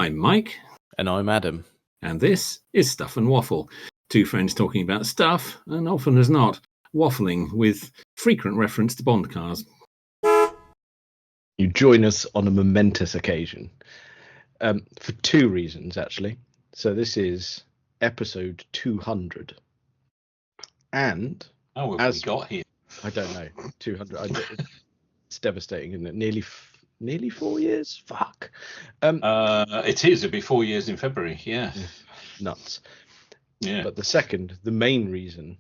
I'm Mike. And I'm Adam. And this is Stuff and Waffle. Two friends talking about stuff, and often as not, waffling with frequent reference to Bond cars. You join us on a momentous occasion. For two reasons, actually. So this is episode 200. And... Oh, what have we got here? I don't know. 200. It's devastating, isn't it? Nearly 4 years? Fuck. It is. It'll be 4 years in February. Yeah. Nuts. Yeah. But the main reason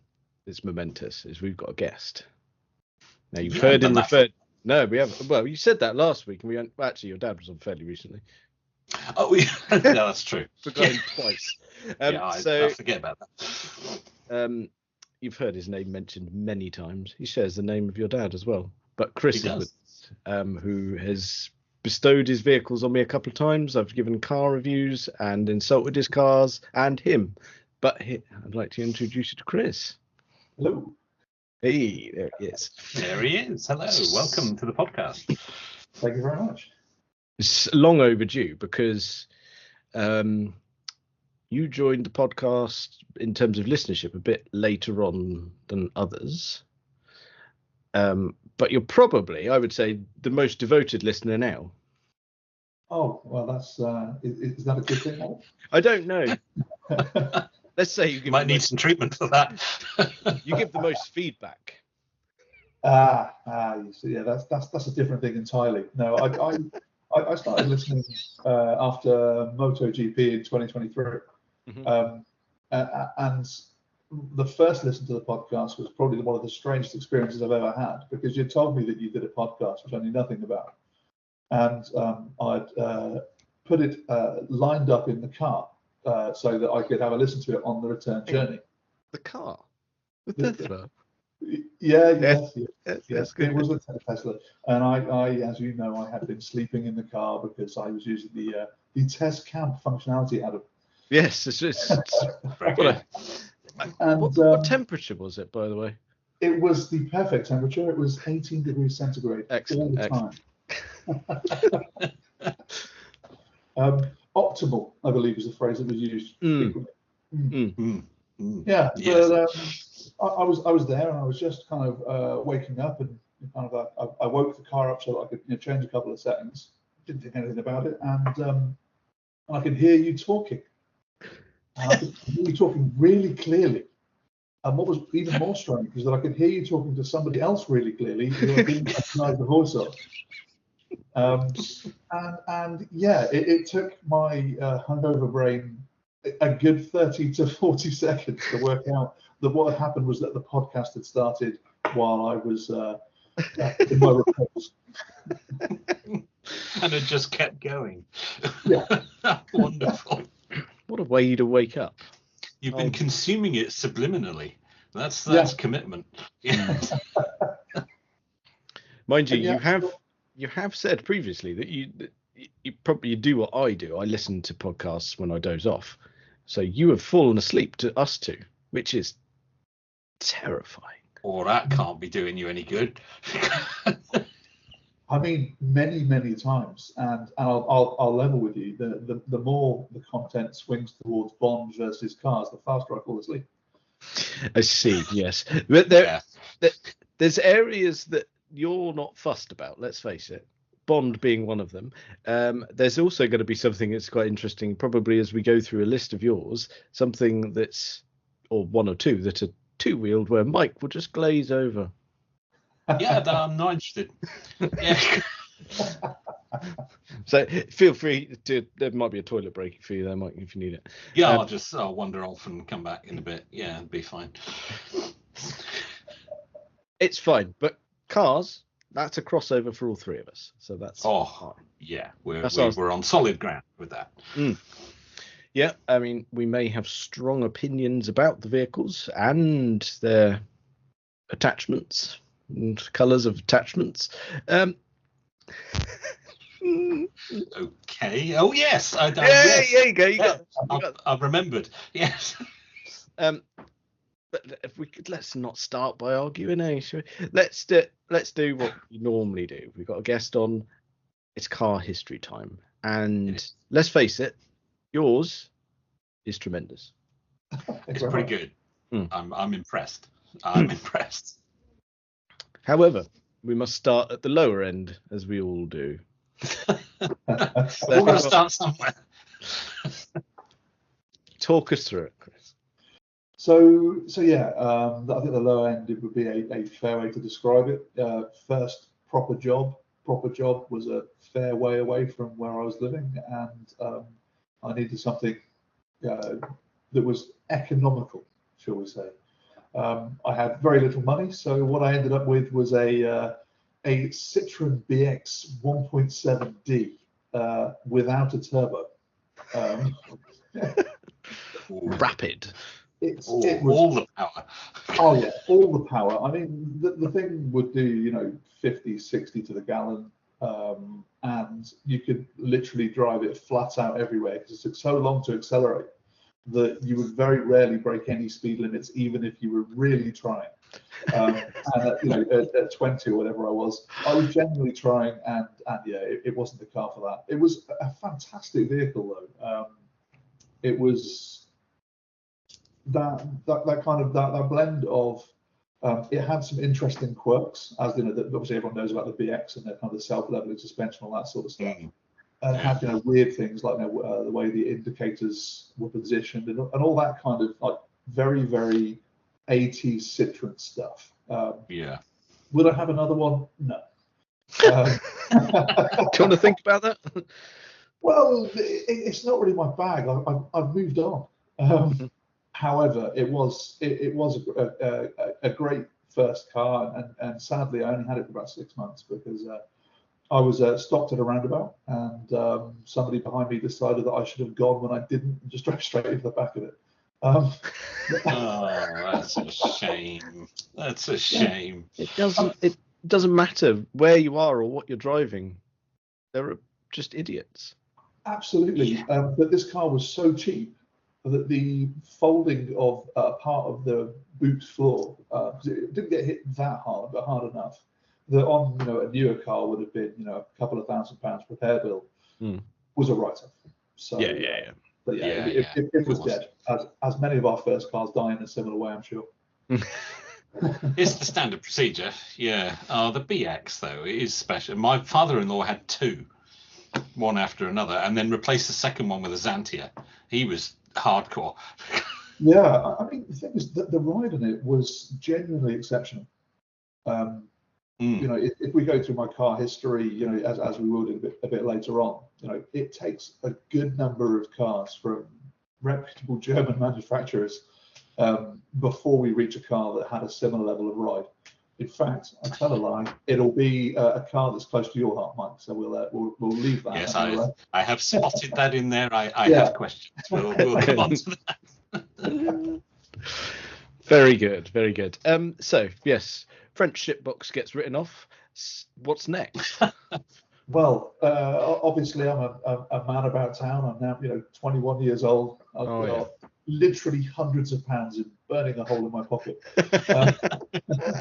it's momentous is we've got a guest. Now you've heard in the third. No, we haven't. Well, you said that last week, and actually your dad was on fairly recently. Oh, yeah, that's true. Forgot him twice. I forget about that. You've heard his name mentioned many times. He shares the name of your dad as well. But Chris is with us, who has bestowed his vehicles on me a couple of times. I've given car reviews and insulted his cars and him. But I'd like to introduce you to Chris. Hello. Hey, there he is. There he is. Hello. Welcome to the podcast. Thank you very much. It's long overdue because you joined the podcast in terms of listenership a bit later on than others. But you're probably, I would say, the most devoted listener now. Oh, well, that's is that a good thing? I don't know. Let's say you might need some treatment for that. You give the most feedback. You see, yeah, that's a different thing entirely. No, I started listening after MotoGP in 2023, and the first listen to the podcast was probably one of the strangest experiences I've ever had, because you told me that you did a podcast which I knew nothing about, and I'd put it lined up in the car so that I could have a listen to it on the return journey. The car? The Tesla? Yes. Good. It was a Tesla, and I, as you know, I had been sleeping in the car because I was using the test camp functionality out of. Yes, it's what temperature was it, by the way? It was the perfect temperature. It was 18 degrees centigrade all the time. Optimal, I believe, is the phrase that was used. Yeah, yes. But I was there, and I was just kind of waking up, and I woke the car up so that I could change a couple of settings. Didn't think anything about it, and I could hear you talking. And I could hear you talking really clearly. And what was even more strange is that I could hear you talking to somebody else really clearly who I didn't recognize the voice of. And it took my hungover brain a good 30 to 40 seconds to work out that what had happened was that the podcast had started while I was in my repose. And it just kept going. Yeah. Wonderful. What a way to wake up. You've been consuming it subliminally. That's commitment. Yeah. Mind you, you have said previously that you probably do what I do. I listen to podcasts when I doze off. So you have fallen asleep to us two, which is terrifying. Or that can't be doing you any good. I mean, many times, and I'll level with you. The more the content swings towards Bond versus cars, the faster I fall asleep. I see. Yes, but there's areas that you're not fussed about. Let's face it. Bond being one of them. There's also going to be something that's quite interesting, probably as we go through a list of yours. Something or one or two that are two-wheeled, where Mike will just glaze over. Yeah, I'm not interested. Yeah. So feel free to. There might be a toilet break for you there, Mike, if you need it. Yeah, I'll wander off and come back in a bit. Yeah, it'll be fine. It's fine, but cars. That's a crossover for all three of us. So that's fine. Yeah, we're on solid ground with that. Yeah, I mean, we may have strong opinions about the vehicles and their attachments and colours of attachments. Okay. Oh yes. Yes. Yeah, you go. I've remembered. Yes. But if we could, let's not start by arguing. Let's do what we normally do. We've got a guest on. It's car history time. And let's face it, yours is tremendous. It's pretty good. Mm. I'm impressed. I'm impressed. However, we must start at the lower end, as we all do. We're going to start somewhere. Talk us through it, Chris. So yeah, I think the lower end it would be a fair way to describe it. First proper job was a fair way away from where I was living, and I needed something that was economical, shall we say. I had very little money, so what I ended up with was a Citroen BX 1.7D without a turbo. Rapid. It was all the power. Oh yeah, all the power. I mean, the thing would do 50, 60 to the gallon, and you could literally drive it flat out everywhere because it took so long to accelerate that you would very rarely break any speed limits, even if you were really trying. And at 20 or whatever I was genuinely trying, and yeah, it wasn't the car for that. It was a fantastic vehicle though. It was that kind of that blend of it had some interesting quirks, as obviously everyone knows about the BX and the kind of self-leveling suspension, all that sort of stuff. And it had weird things like the way the indicators were positioned and all that kind of like very, very 80s Citroen stuff. Would I have another one? No. Do you want to think about that? Well, it's not really my bag. I've moved on. However, it was a great first car, and sadly, I only had it for about 6 months because I was stopped at a roundabout, and somebody behind me decided that I should have gone when I didn't, and just drove straight into the back of it. Oh, that's a shame. That's a shame. It doesn't matter where you are or what you're driving. They're just idiots. Absolutely. But this car was so cheap that the folding of part of the boot floor, it didn't get hit that hard, but hard enough that on a newer car would have been a couple of £1,000 repair bill, was a write-off. So Yeah. But it was dead, as many of our first cars die in a similar way, I'm sure. It's the standard procedure. Yeah. The BX though, it is special. My father-in-law had two, one after another, and then replaced the second one with a Xantia. He was hardcore. Yeah, I mean the thing is that the ride on it was genuinely exceptional. If we go through my car history, as we will do a bit later on, it takes a good number of cars from reputable German manufacturers before we reach a car that had a similar level of ride. In fact, I tell a lie, it'll be a car that's close to your heart, Mike. So we'll leave that. Yes, I have spotted that in there. I have questions. We'll come on to that. Very good, very good. So yes, French shitbox gets written off. What's next? Well, obviously I'm a man about town. I'm now 21 years old. I've got literally hundreds of pounds in burning a hole in my pocket.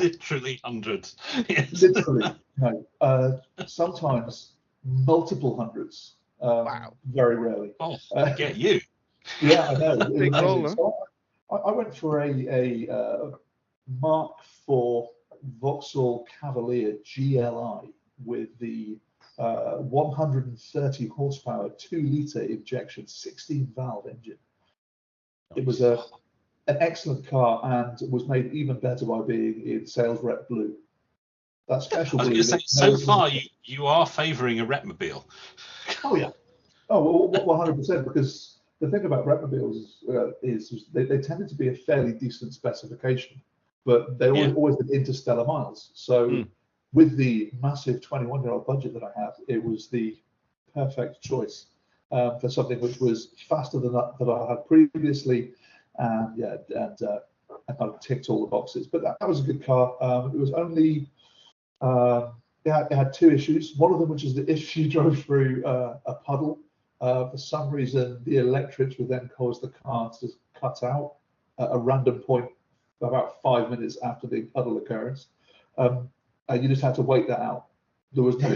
Literally hundreds. Yes. Literally, no. Sometimes multiple hundreds. Wow. Very rarely. Oh, get you. Yeah, I know. Big hole, So I went for a Mark IV Vauxhall Cavalier GLI with the 130 horsepower 2-litre injection 16-valve engine. It was an excellent car and was made even better by being in sales rep blue. That special blue. So far, you are favouring a Repmobile. Oh yeah. Oh, 100%. Because the thing about Repmobiles is they tended to be a fairly decent specification, but they always did interstellar miles. So with the massive 21-year-old budget that I had, it was the perfect choice for something which was faster than that I had previously, and I kind of ticked all the boxes. But that was a good car. It was only it had two issues. One of them, which is the issue you drove through a puddle. For some reason, the electrics would then cause the car to cut out at a random point about 5 minutes after the puddle occurrence. You just had to wait that out. There was no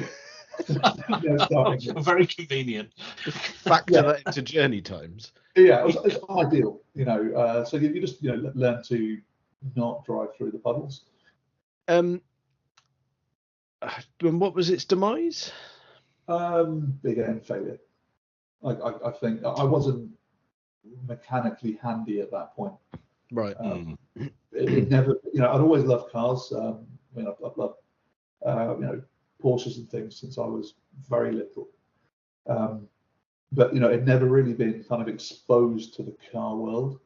Starting Very convenient. Factor that into journey times. Yeah, it's ideal, so you just learn to not drive through the puddles. And what was its demise? Big end failure. I think I wasn't mechanically handy at that point. Right. It never, I'd always loved cars. I've loved, Porsches and things since I was very little. But it'd never really been kind of exposed to the car world.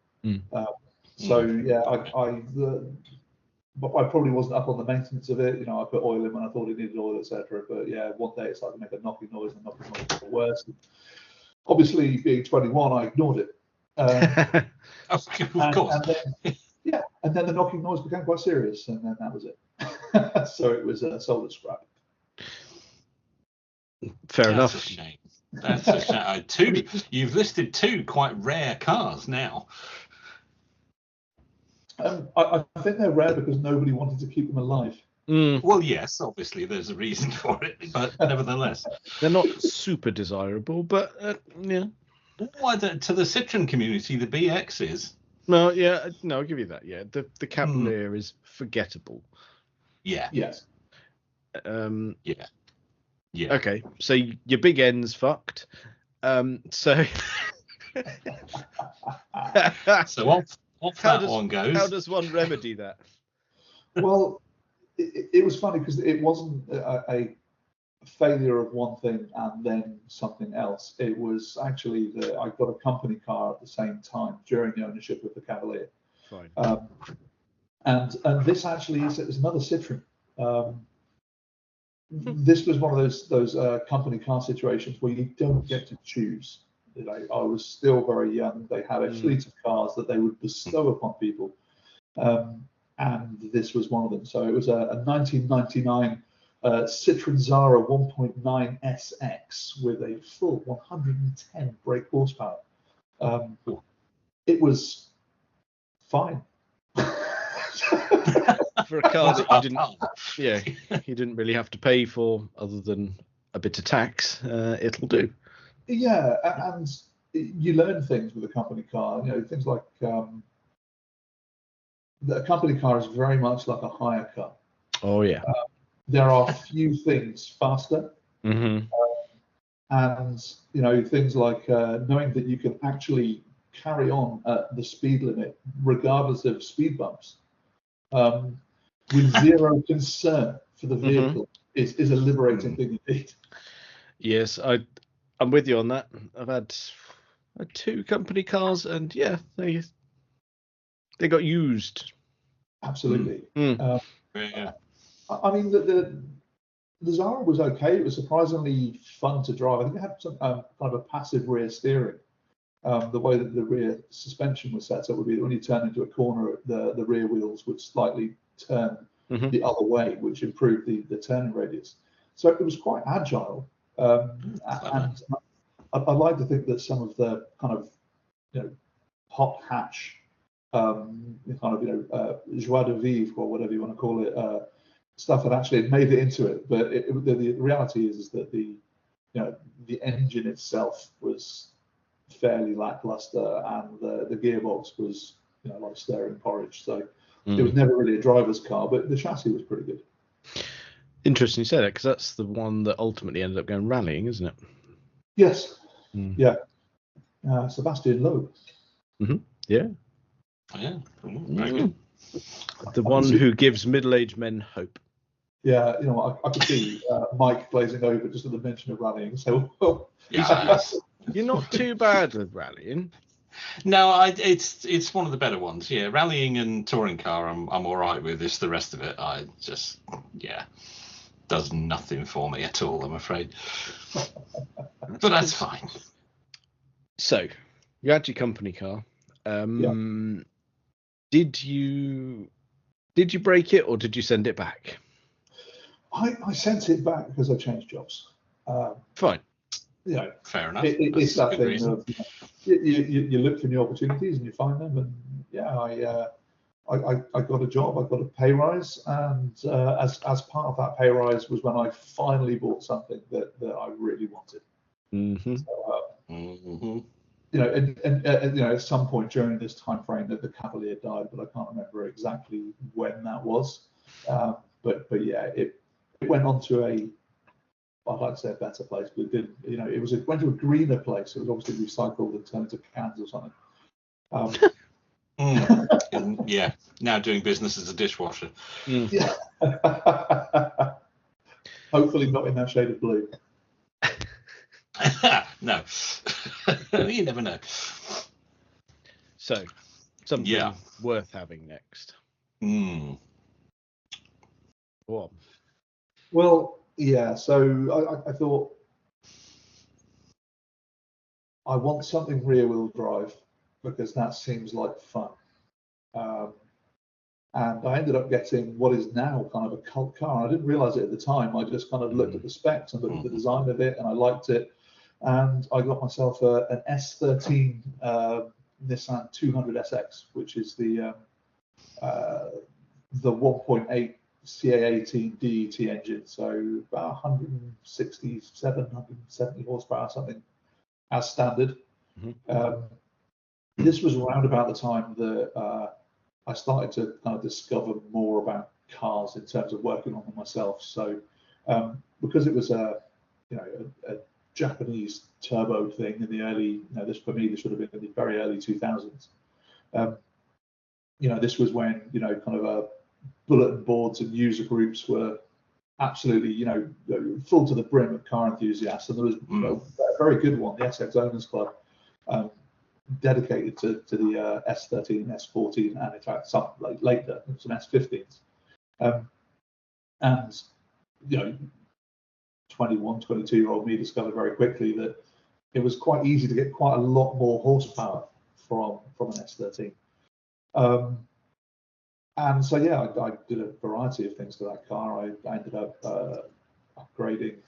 So yeah, I probably wasn't up on the maintenance of it. I put oil in when I thought it needed oil, etc. But yeah, one day it started to make a knocking noise, and the knocking noise got worse. And obviously, being 21, I ignored it. Of course. And then the knocking noise became quite serious, and then that was it. So it was sold as scrap. Fair enough. That's a shame. That's a shame. You've listed two quite rare cars now. I think they're rare because nobody wanted to keep them alive. Well, yes, obviously there's a reason for it, but nevertheless, they're not super desirable. But yeah. Why to the Citroen community, the BX is. No, yeah, no, I'll give you that. Yeah, the Cavalier is forgettable. Yeah. Yes. Yeah. Okay, so your big end's fucked. So. So off that one goes. How does one remedy that? Well, it was funny because it wasn't a failure of one thing and then something else. It was actually that I got a company car at the same time during the ownership of the Cavalier. Fine. And this actually is another Citroen. This was one of those company car situations where you don't get to choose. I was still very young. They had a fleet of cars that they would bestow upon people, and this was one of them. So it was a 1999 Citroen Zara 1.9 SX with a full 110 brake horsepower. It was fine. For a car that you didn't really have to pay for other than a bit of tax, it'll do. Yeah, and you learn things with a company car. Things like a company car is very much like a hire car. Oh yeah. There are few things faster, Mm-hmm. and things like knowing that you can actually carry on at the speed limit regardless of speed bumps, with zero concern for the vehicle is a liberating thing indeed. Yes, I'm with you on that. I've had two company cars, and yeah, they got used. Absolutely. Yeah. I mean, the Zara was okay. It was surprisingly fun to drive. I think it had some kind of a passive rear steering. The way that the rear suspension was set up would be that when you turn into a corner, the rear wheels would slightly turn the other way, which improved the turning radius. So it was quite agile. And I'd like to think that some of the kind of hot hatch joie de vivre, or whatever you want to call it, stuff had actually made it into it. But the reality is that the engine itself was fairly lackluster, and the gearbox was like stirring porridge. So it was never really a driver's car, but the chassis was pretty good. Interesting you say that, because that's the one that ultimately ended up going rallying, isn't it? Yes. Yeah. Sebastian Loeb. Yeah. Yeah. Very good. The one who gives middle-aged men hope. Yeah, I could see Mike glazing over just at the mention of rallying. So, You're not too bad with rallying. No, it's one of the better ones. Yeah, rallying and touring car, I'm all right with. It's the rest of it, I just does nothing for me at all, I'm afraid. But that's fine. So, you had your company car. Did you break it, or did you send it back? I sent it back because I changed jobs. Fine. Fair enough. It's that thing of you look for new opportunities and you find them, and I got a job, I got a pay rise, and as part of that pay rise was when I finally bought something that I really wanted. Mm-hmm. So, at some point during this time frame that the Cavalier died, but I can't remember exactly when that was. But yeah, it went on to I'd like to say a better place, but it didn't. It went to a greener place. It was obviously recycled and turned into cans or something. Yeah, now doing business as a dishwasher. Yeah. Hopefully not in that shade of blue. No, you never know. So, something worth having next. What? Well, yeah. So I thought I want something rear-wheel drive because that seems like fun. And I ended up getting what is now kind of a cult car. I didn't realize it at the time. I just kind of looked at the specs and looked at the design of it, and I liked it. And I got myself an S13 Nissan 200SX, which is the 1.8 CA18 DET engine, so about 167, 170 horsepower, something as standard. This was around about the time that I started to kind of discover more about cars in terms of working on them myself. So because it was a Japanese turbo thing in the early, this would have been in the very early 2000s. This was when kind of bulletin boards and user groups were absolutely full to the brim of car enthusiasts, and there was a very good one, the SX Owners Club, dedicated to the S13 and S14, and in fact some later some S15s. And 21, 22-year-old me discovered very quickly that it was quite easy to get quite a lot more horsepower from an S13. And so I did a variety of things to that car. I ended up upgrading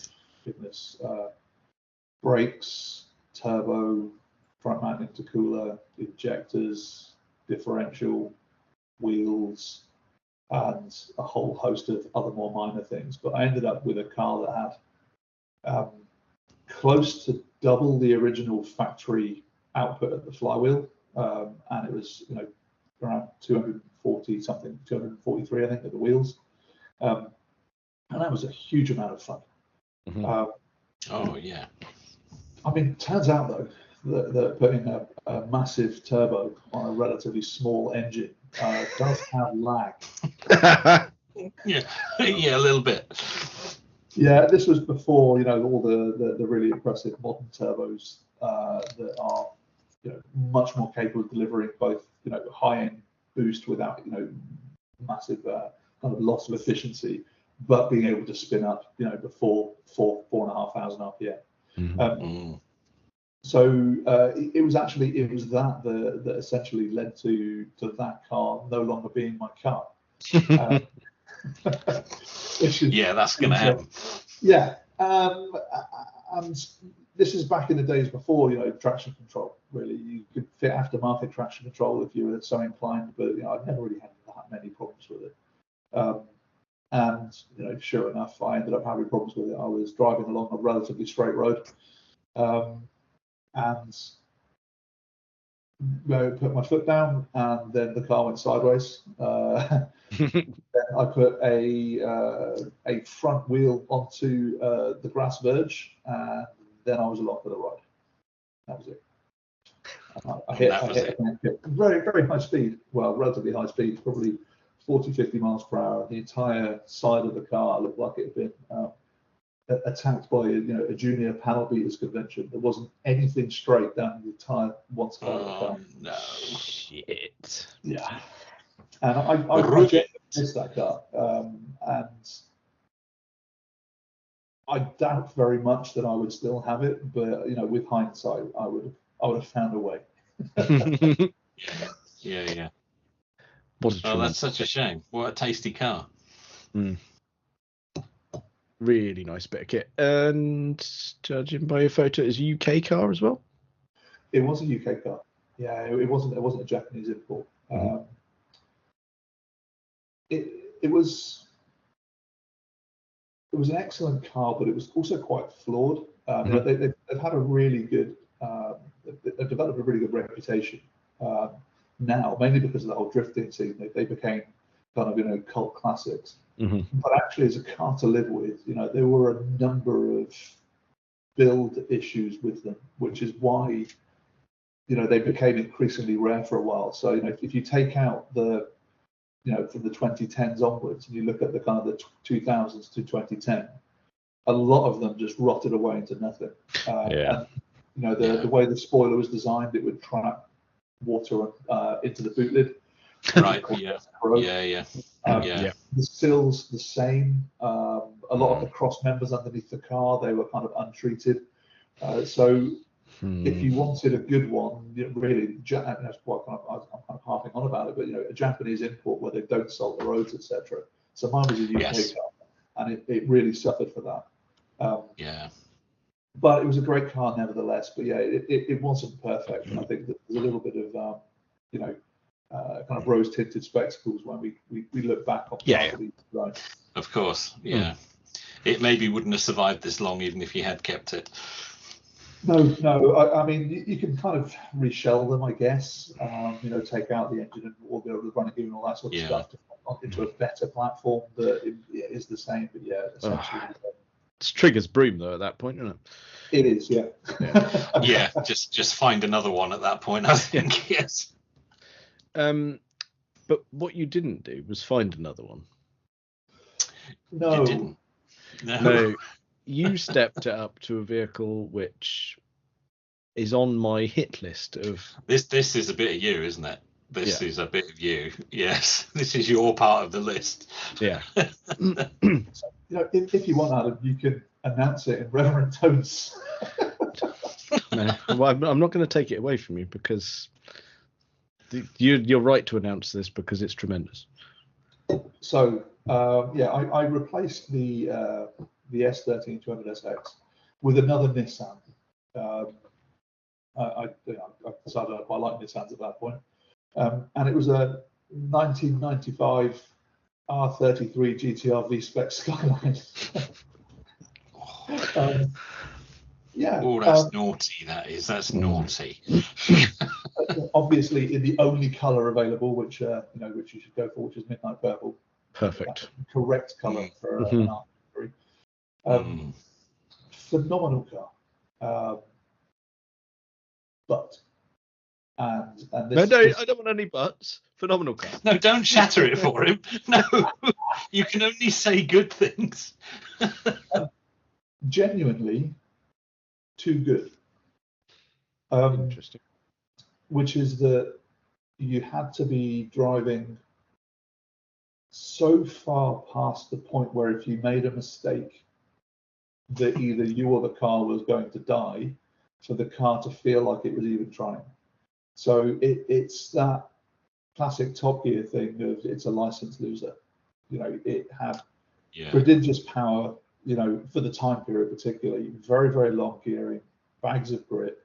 brakes, turbo, front mount intercooler, injectors, differential, wheels, and a whole host of other more minor things. But I ended up with a car that had close to double the original factory output at the flywheel, and it was around 240 something, 243 I think at the wheels, and that was a huge amount of fun. I mean, it turns out though that putting a massive turbo on a relatively small engine does have lag. Yeah, a little bit. Yeah, this was before all the really impressive modern turbos that are much more capable of delivering both high-end boost without massive kind of loss of efficiency, but being able to spin up before 4,500 RPM. So it was that essentially led to that car no longer being my car. That's going to happen. Yeah, and this is back in the days before traction control. Really, you could fit aftermarket traction control if you were so inclined, but I've never really had that many problems with it. And sure enough, I ended up having problems with it. I was driving along a relatively straight road, and put my foot down, and then the car went sideways. Then I put a front wheel onto the grass verge, and then I was along for the ride. That was it. I hit very, very high speed, well, relatively high speed, probably 40, 50 miles per hour. The entire side of the car looked like it had been attacked by a junior panel beaters convention. There wasn't anything straight down the entire one side of the car. No. Shit. Yeah. And I just missed that car. And I doubt very much that I would still have it, but with hindsight, I would have found a way. Yeah. Oh, that's such a shame. What a tasty car. Really nice bit of kit. And judging by your photo, it's a UK car as well? It was a UK car. Yeah, it wasn't a Japanese import. it was an excellent car, but it was also quite flawed. You know, they've had a really good, they've developed a really good reputation now, mainly because of the whole drifting scene. They became kind of, you know, cult classics. But actually, as a car to live with, you know, there were a number of build issues with them, which is why, you know, they became increasingly rare for a while. So, you know, if you take out the, you know, from the 2010s onwards, and you look at the kind of the 2000s to 2010, a lot of them just rotted away into nothing. And, you know, the way the spoiler was designed, it would trap water into the boot lid. Right. Yeah. The sill's the same. A lot of the cross members underneath the car, they were kind of untreated. So if you wanted a good one, really, that's what I'm kind of harping on about it, but, you know, a Japanese import where they don't salt the roads, etc. So mine was a UK car, and it really suffered for that. But it was a great car nevertheless. But yeah, it wasn't perfect. And I think that there's a little bit of, you know, kind of rose-tinted spectacles when we look back on the right. Of course, it maybe wouldn't have survived this long even if you had kept it. No. I mean, you can kind of reshell them, I guess. You know, take out the engine and all the running gear and all that sort of stuff to into a better platform that is the same. But yeah, essentially. It's Trigger's broom though at that point, isn't it? It is, yeah. Just find another one at that point, I think. Yes. But what you didn't do was find another one. No. You didn't. No. You stepped it up to a vehicle which is on my hit list of. This is a bit of you, isn't it? This is a bit of you. Yes, this is your part of the list. Yeah. You know, if you want, Adam, you can announce it in reverent tones. No, well, I'm not going to take it away from you because you're right to announce this because it's tremendous. So I replaced the S13 200SX with another Nissan. I decided I quite like Nissans at that point, and it was a 1995 R33 GTR V-Spec Skyline. Oh, that's naughty. That's naughty. Obviously, in the only colour available, which you should go for, which is midnight purple. Perfect. Correct colour for an R33. Phenomenal car. But this, no, I don't want any buts. Phenomenal car. No, don't shatter it for him. No, you can only say good things. Genuinely, too good. Interesting. Which is that you had to be driving so far past the point where if you made a mistake, that either you or the car was going to die for the car to feel like it was even trying. So it's that classic Top Gear thing of it's a licensed loser. You know, it had prodigious power, you know, for the time period particularly, very, very long gearing, bags of grip,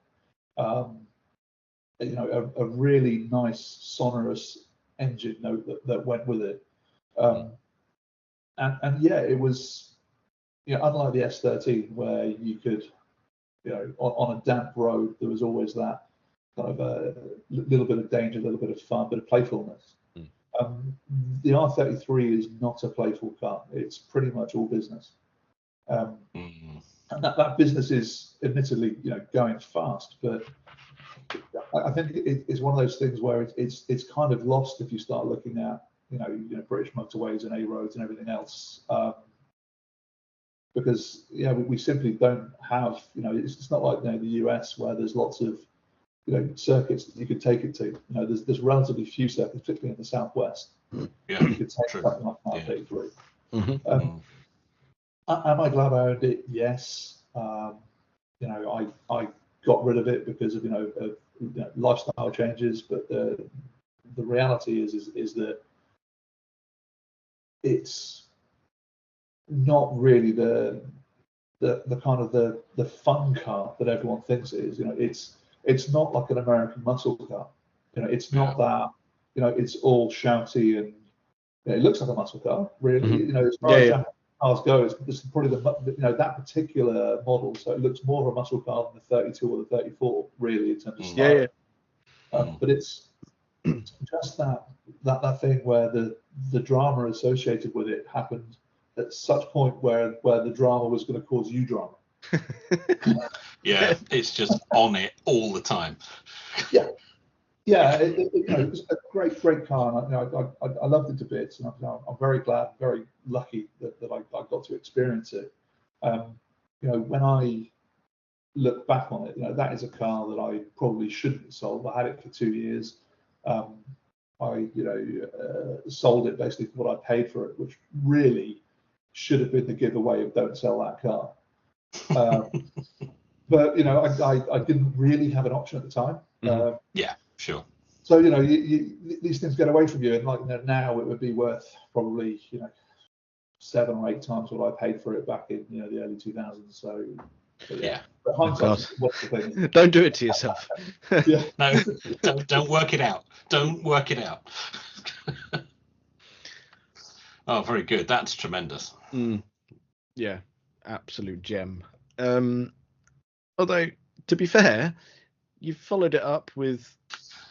you know, a really nice sonorous engine note that went with it. And yeah, it was, you know, unlike the S13 where you could, you know, on a damp road, there was always that kind of a little bit of danger, a little bit of fun, bit of playfulness. The R33 is not a playful car. It's pretty much all business. And that business is admittedly, you know, going fast, but I think it's one of those things where it's kind of lost if you start looking at, you know, British motorways and A roads and everything else. Because we simply don't have, you know, it's not like, you know, the US where there's lots of, you know, circuits that you could take it to. You know, there's relatively few circuits, particularly in the southwest. Yeah, you could take something like an R33. Mm-hmm. Am I glad I owned it? Yes. You know, I got rid of it because of, you know, lifestyle changes. But the reality is that it's not really the kind of the fun car that everyone thinks it is. You know, it's not like an American muscle car. You know, it's not that, you know, it's all shouty and, it looks like a muscle car, really. Mhm. You know, as far as Yeah. Japanese cars go, it's probably that particular model. So it looks more of a muscle car than the 32 or the 34, really, in terms of style. Yeah. But it's just that thing where the drama associated with it happened at such point where the drama was going to cause you drama. Yeah, it's just on it all the time. Yeah, it was a great car, and I loved it to bits, and I'm very glad, very lucky that I got to experience it. When I look back on it, that is a car that I probably shouldn't have sold. I had it for 2 years. I sold it basically for what I paid for it, which really should have been the giveaway of don't sell that car. But I didn't really have an option at the time. Yeah, sure. So these things get away from you, and now it would be worth probably 7 or 8 times what I paid for it back in the early 2000s. So yeah. But hindsight's what's the thing. Don't do it to yourself. Yeah. No, don't work it out. Don't work it out. Oh, very good. That's tremendous. Yeah, absolute gem. Although, to be fair, you've followed it up with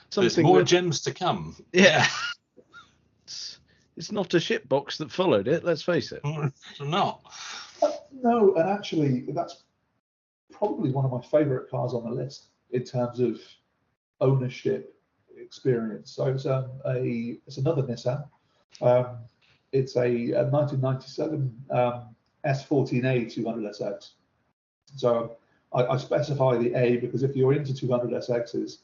something. There's more gems to come. Yeah. It's not a shitbox that followed it, let's face it. Not. No, and actually, that's probably one of my favourite cars on the list in terms of ownership experience. So it's another Nissan. It's a 1997 S14A 200SX. So I specify the A because if you're into 200SXs,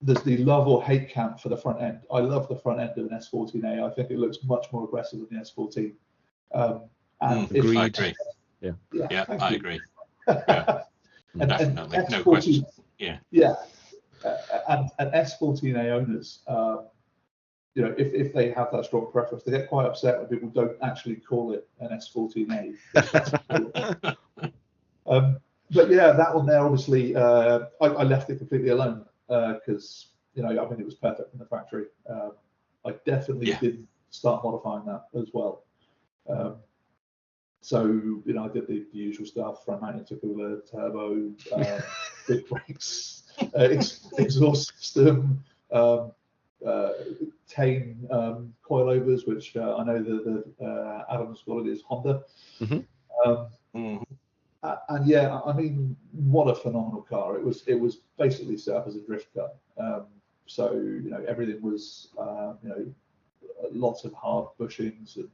there's the love or hate camp for the front end. I love the front end of an S14A. I think it looks much more aggressive than the S14. Agreed. I agree. Yeah, I agree. Yeah. Definitely, no question. Yeah. And S14A owners, if they have that strong preference, they get quite upset when people don't actually call it an S14A. But yeah, that one there, obviously, I left it completely alone because it was perfect from the factory. I definitely didn't start modifying that as well. So I did the usual stuff: front mount intercooler, turbo, big brakes, exhaust system, Tane coilovers, which I know the Adam's got it is Honda. And yeah, I mean, what a phenomenal car! It was basically set up as a drift car. So everything was lots of hard bushings and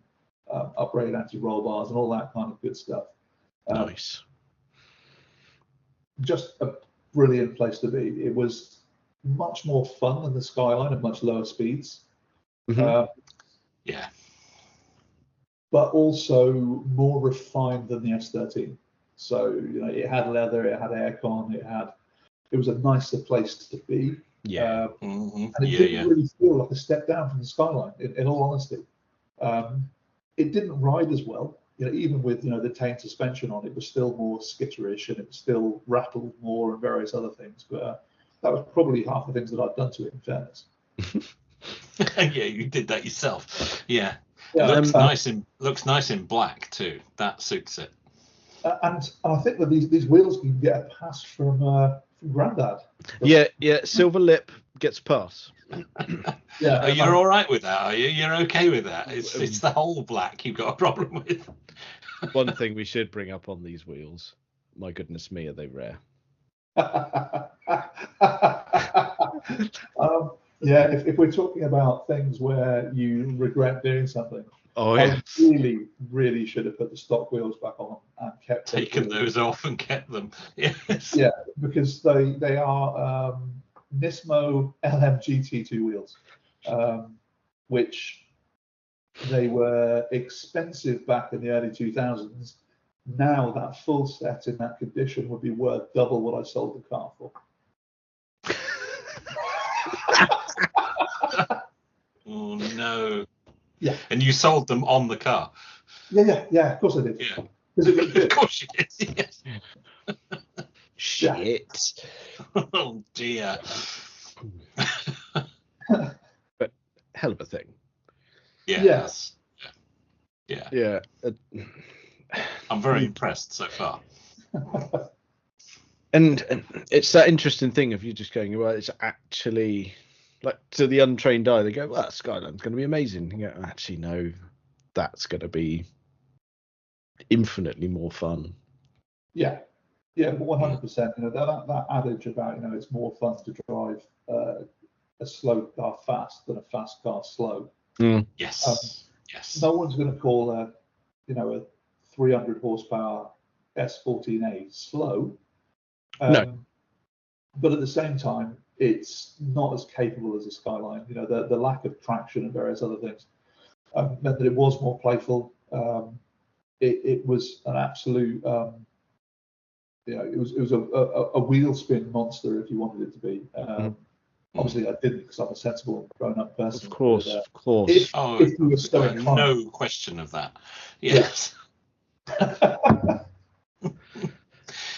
upgrade anti-roll bars and all that kind of good stuff. Nice. Just a brilliant place to be. It was much more fun than the Skyline at much lower speeds. Yeah. But also more refined than the S13. So it had leather, it had aircon, it was a nicer place to be. Yeah. And it didn't really feel like a step down from the Skyline, in all honesty. It didn't ride as well. Even with the Tane suspension on, it was still more skitterish and it still rattled more and various other things. But that was probably half the things that I'd done to it, in fairness. Yeah, you did that yourself. Yeah. Yeah, Looks nice in black too. That suits it. And I think that these wheels can get a pass from Grandad. Yeah. Silver lip gets a pass. Yeah. Oh, you're all right with that, are you? You're okay with that? It's the whole black you've got a problem with. One thing we should bring up on these wheels. My goodness me, are they rare? Yeah, if we're talking about things where you regret doing something, I really, really should have put the stock wheels back on and Taken those off and kept them. Yes. Yeah, because they are Nismo LMGT2 wheels, which they were expensive back in the early 2000s. Now that full set in that condition would be worth double what I sold the car for. Oh no. Yeah. And you sold them on the car. Yeah. Of course I did. Yeah. Because it looked good. Of course you did. Yes. Shit. Oh dear. But hell of a thing. Yes. Yeah. Yeah. I'm very impressed so far. And it's that interesting thing of you just going, well, it's actually like to the untrained eye, they go, well, Skyline's going to be amazing. You go, actually, no, that's going to be infinitely more fun. Yeah, 100%. You know, that adage about, you know, it's more fun to drive a slow car fast than a fast car slow. Yes. Yes. No one's going to call a 300 horsepower S14A slow. No. But at the same time, it's not as capable as a Skyline. You know, the lack of traction and various other things meant that it was more playful. It was an absolute, it was a wheel spin monster if you wanted it to be. Obviously, I didn't because I'm a sensible, grown-up person. Of course, but, of course. If you were so inclined, no question of that. Yes.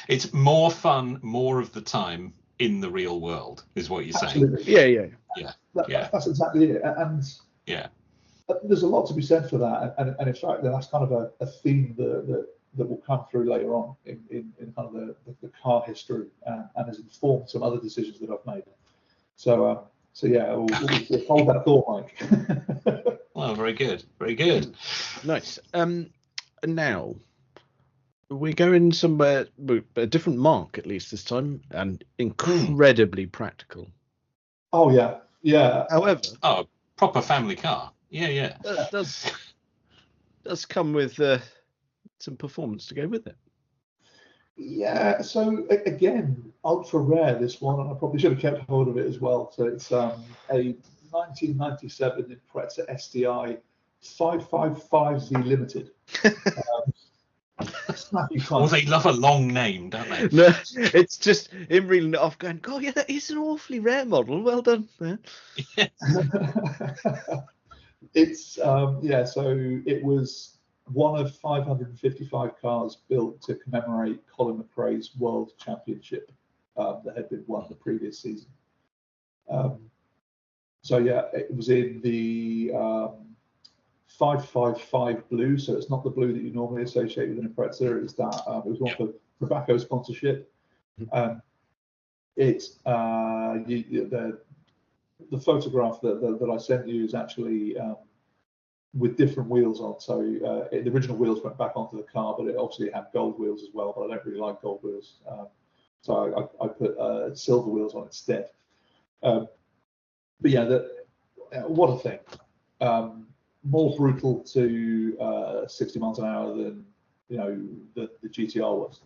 It's more fun more of the time in the real world, is what you're absolutely. saying. Yeah. That's exactly it. And there's a lot to be said for that. And in fact, that's kind of a theme that will come through later on in kind of the car history and has informed some other decisions that I've made. So yeah, we'll hold that thought, Mike. Well, very good. Very good. Nice. And now we're going somewhere, a different mark at least this time, and incredibly practical. Oh yeah. However, proper family car. Yeah. That does come with some performance to go with it. Yeah. So again, ultra rare this one, and I probably should have kept hold of it as well. So it's a 1997 Impreza STI 555Z Limited. Well, they love a long name, don't they? No, it's just him reeling it off, going, "Oh yeah, that is an awfully rare model. Well done." Yeah. It's so it was one of 555 cars built to commemorate Colin McRae's World Championship that had been won the previous season. It was in the 555 blue, so it's not the blue that you normally associate with an Impreza. It's that it was one for tobacco sponsorship. It's the photograph that I sent you is actually with different wheels on. So the original wheels went back onto the car, but it obviously had gold wheels as well. But I don't really like gold wheels, so I put silver wheels on instead. But yeah, what a thing! More brutal to 60 miles an hour than the GTR was.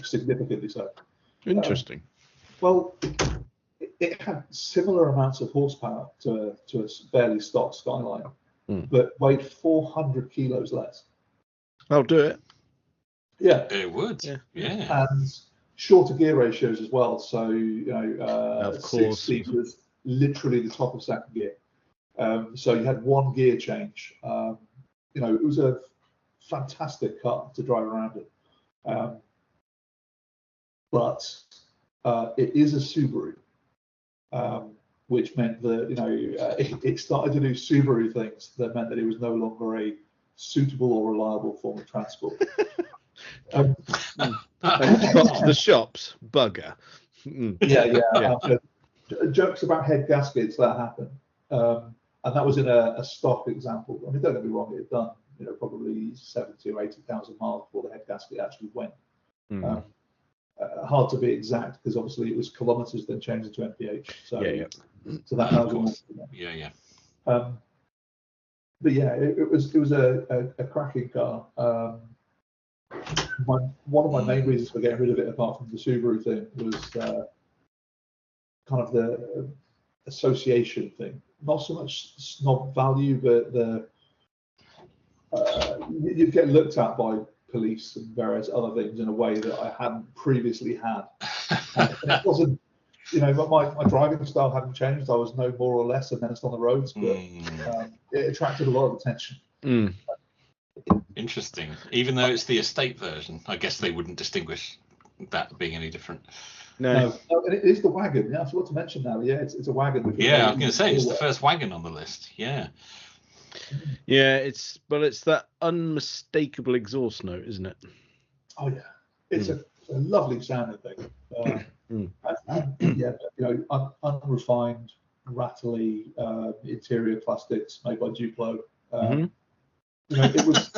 Significantly so. Interesting. Well, it had similar amounts of horsepower to a fairly stock Skyline, but weighed 400 kilos less. I'll do it. Yeah, it would. Yeah, and shorter gear ratios as well. So of course, 60 was literally the top of second gear. So you had one gear change. It was a fantastic car to drive around in. But it is a Subaru, which meant that it started to do Subaru things that meant that it was no longer a suitable or reliable form of transport. And the shops, bugger. Jokes about head gaskets, that happened. And that was in a stock example. I mean, don't get me wrong, it had done probably 70 or 80,000 miles before the head gasket actually went. Hard to be exact because obviously it was kilometers then changed into mph. So that was but yeah, it was a cracking car. One of my main reasons for getting rid of it, apart from the Subaru thing, was kind of the association thing. Not so much snob value, but you'd get looked at by police and various other things in a way that I hadn't previously had. And it wasn't, my driving style hadn't changed. I was no more or less a menace on the roads, but it attracted a lot of attention. Interesting. Even though it's the estate version, I guess they wouldn't distinguish that being any different. No, and it is the wagon. Yeah, I forgot to mention that. Yeah, it's a wagon. Yeah, I was going to say it's the first wagon on the list. Yeah. Yeah, it's that unmistakable exhaust note, isn't it? Oh yeah, it's a lovely sounding thing. And yeah, unrefined, rattly interior plastics made by Duplo. It was.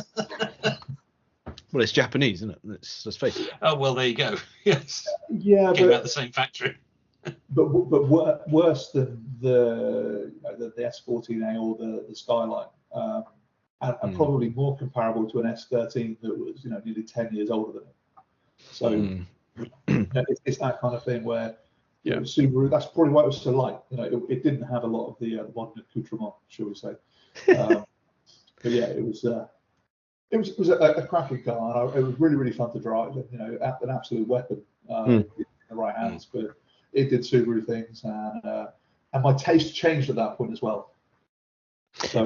Well, it's Japanese, isn't it? Let's face it. Oh well, there you go. Yes. Yeah, Came out the same factory. But worse than the S14A or the Skyline, and probably more comparable to an S13 that was nearly 10 years older than it. So it's that kind of thing where Subaru. That's probably why it was so light. It didn't have a lot of the modern accoutrement, shall we say? But yeah, it was a cracking car, and it was really fun to drive. An absolute weapon in the right hands, but it did Subaru things, and my taste changed at that point as well. So,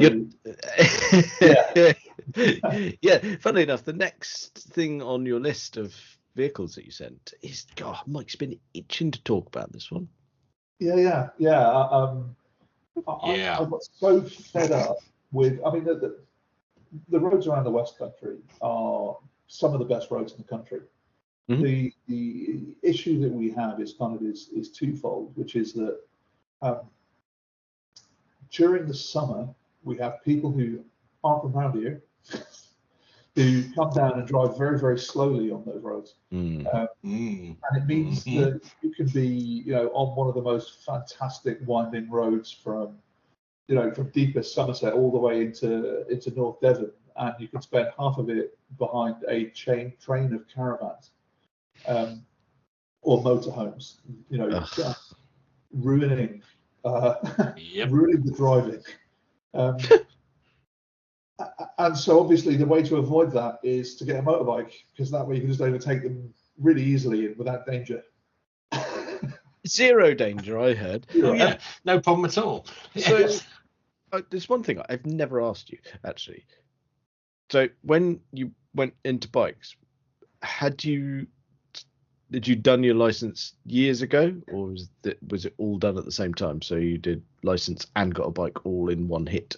yeah. Funnily enough, the next thing on your list of vehicles that you sent is, God, Mike's been itching to talk about this one. Yeah. I got so fed up with. I mean, the roads around the West Country are some of the best roads in the country. The issue that we have is twofold, which is that during the summer we have people who aren't from around here who come down and drive very, very slowly on those roads, and it means that you can be on one of the most fantastic winding roads from deepest Somerset all the way into North Devon, and you can spend half of it behind a train of caravans. Or motorhomes, ruining the driving. And so obviously the way to avoid that is to get a motorbike, because that way you can just overtake them really easily and without danger. Zero danger, I heard. Oh yeah, no problem at all. So there's one thing I've never asked you, actually. So when you went into bikes, did you done your license years ago, or was it all done at the same time? So you did license and got a bike all in one hit?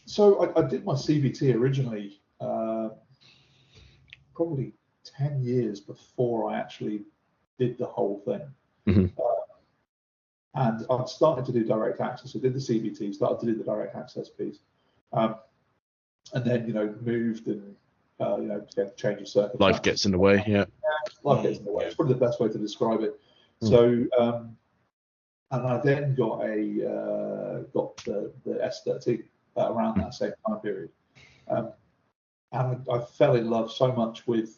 So I did my CVT originally probably 10 years before I actually did the whole thing. And I started to do direct access. I did the CVT, started to do the direct access piece, and then moved and change of circumstances. Life gets in the way, Life gets in the way. It's probably the best way to describe it. So, and I then got the S13 around that same time period, and I fell in love so much with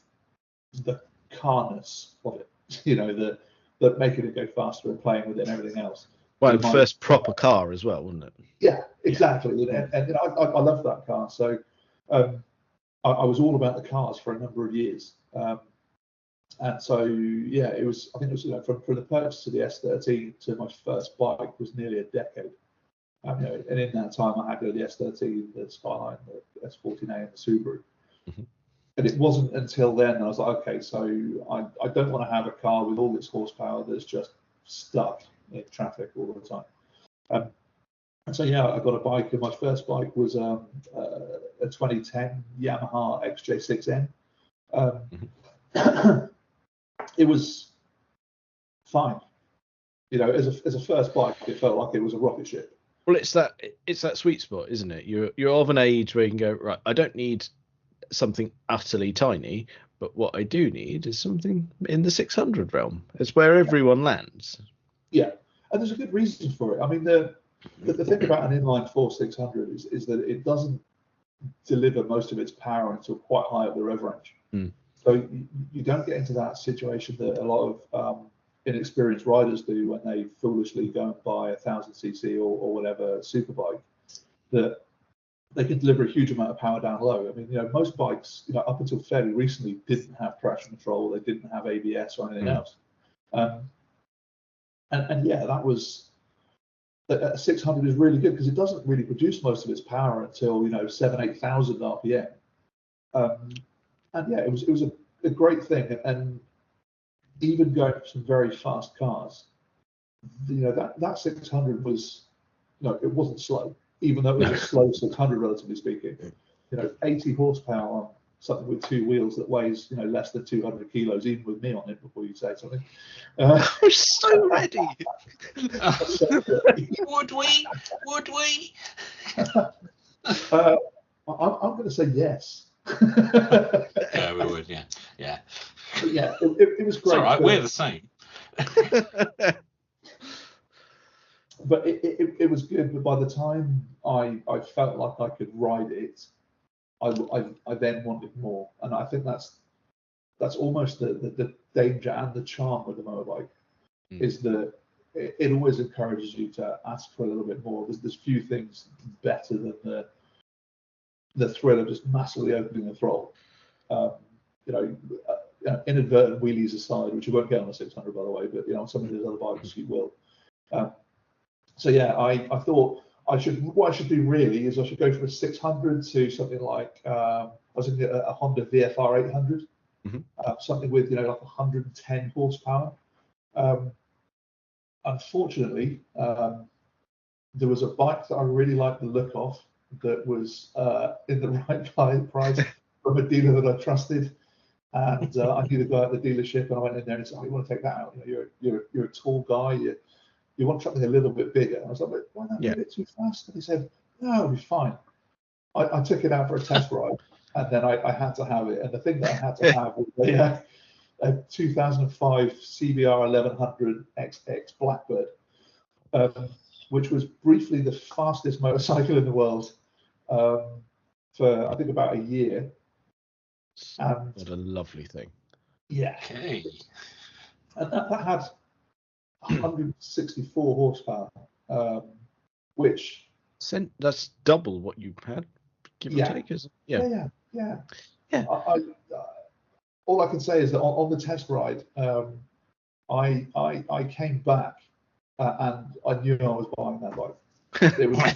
the carness of it. The making it go faster and playing with it and everything else. Well, first proper car as well, wasn't it? Yeah, exactly. And I loved that car. So I was all about the cars for a number of years. And so, yeah, it was. I think it was from the purchase of the S13 to my first bike was nearly a decade. And in that time, I had the S13, the Skyline, the S14A, and the Subaru. And it wasn't until then I was like, okay, so I don't want to have a car with all its horsepower that's just stuck in traffic all the time. And so, yeah, I got a bike, and my first bike was a 2010 Yamaha XJ6N. It was fine. As a first bike, it felt like it was a rocket ship. Well, it's that sweet spot, isn't it? You're of an age where you can go, right, I don't need something utterly tiny, but what I do need is something in the 600 realm. It's where everyone lands. Yeah, and there's a good reason for it. I mean, the thing about an inline 4 600 is that it doesn't deliver most of its power until quite high up the rev range. So you don't get into that situation that a lot of inexperienced riders do when they foolishly go and buy 1000cc or whatever superbike, that they can deliver a huge amount of power down low. I mean, most bikes, up until fairly recently, didn't have traction control, they didn't have ABS or anything else. And yeah, that was a 600 is really good because it doesn't really produce most of its power until 7,000-8,000 RPM. And yeah, it was a great thing. And even going for some very fast cars, that 600 was, it wasn't slow. even though it was a slow 600, relatively speaking. 80 horsepower on something with two wheels that weighs, less than 200 kilos, even with me on it. Before you say something, I'm so ready. Would we? Would we? I'm going to say yes. Yeah, we would. Yeah, yeah. But yeah, it was great. It's all right. We're the same. But it was good. But by the time I felt like I could ride it, I then wanted more, and I think that's almost the danger and the charm with the motorbike, is that it always encourages you to ask for a little bit more. There's few things better than the thrill of just massively opening the throttle. Inadvertent wheelies aside, which you won't get on a 600, by the way, but on some of these other bikes you will. So yeah, I thought what I should do really is I should go from a 600 to something like I was looking at a Honda VFR 800, something with like 110 horsepower. Unfortunately, there was a bike that I really liked the look of that was in the right price from a dealer that I trusted, and I knew the guy at the dealership, and I went in there and he said, "Oh, you want to take that out? You're a tall guy. You want something a little bit bigger." And I was like, "Why not? A bit too fast?" And he said, "No, it'll be fine." I took it out for a test ride, and then I had to have it. And the thing that I had to have was a 2005 CBR 1100 XX Blackbird, which was briefly the fastest motorcycle in the world for I think about a year. And what a lovely thing. Yeah. Okay. And that had 164 horsepower, which that's double what you had, give or take, is it? Yeah. All I can say is that on the test ride, I came back and I knew I was buying that bike. It was